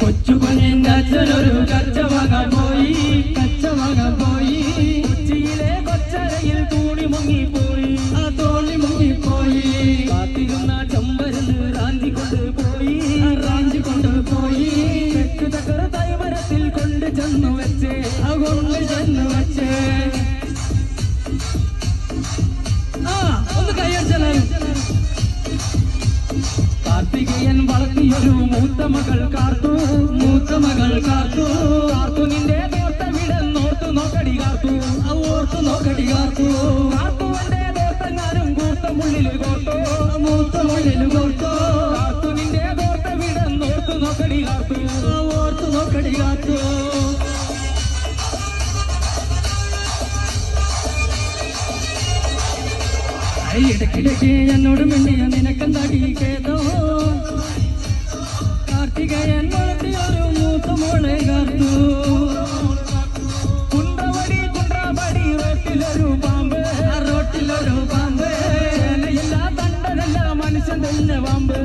കൊച്ചുകുഞ്ഞിന്റെ അച്ഛനൊരു കച്ചവാങ്ങാൻ പോയി കൊച്ചിയിലെ കൊച്ചരയിൽ തൂണി മുങ്ങിപ്പോയി കാത്തിരുന്ന ചമ്പരന്ന് റാഞ്ചിക്കൊണ്ട് പോയി തെക്കുതക്കറ തൈമരത്തിൽ കൊണ്ട് ചെന്നു വെച്ചേ ഒന്ന് കൈയടിച്ചാലും കാർത്തികേയൻ വളർത്തിയൊരു മൂത്ത മകൾ കാർത്തു നിന്റെ തോട്ടവിടെന്നോർത്തു നോക്കടി കാർത്തു കാർത്തുവന്റെ തോട്ടങ്ങാനും കൂർത്തമുള്ളിൽ കോർത്തു കാർത്തു നിന്റെ തോട്ടവിടെന്നോർത്തു നോക്കടി കാർത്തു ഇടയ്ക്കിടയ്ക്ക് എന്നോട് മിണ്ടിയ നിനക്കെന്താടി കേട്ടോ കാർത്തികേയൻ വളർത്തിയൊരു മൂത്ത മോളെ കാർത്തു കുണ്ട്രാപടി റോട്ടിലൊരു പാമ്പ് ചേനയില്ല തണ്ടനല്ല മനുഷ്യൻ തന്നെ പാമ്പ്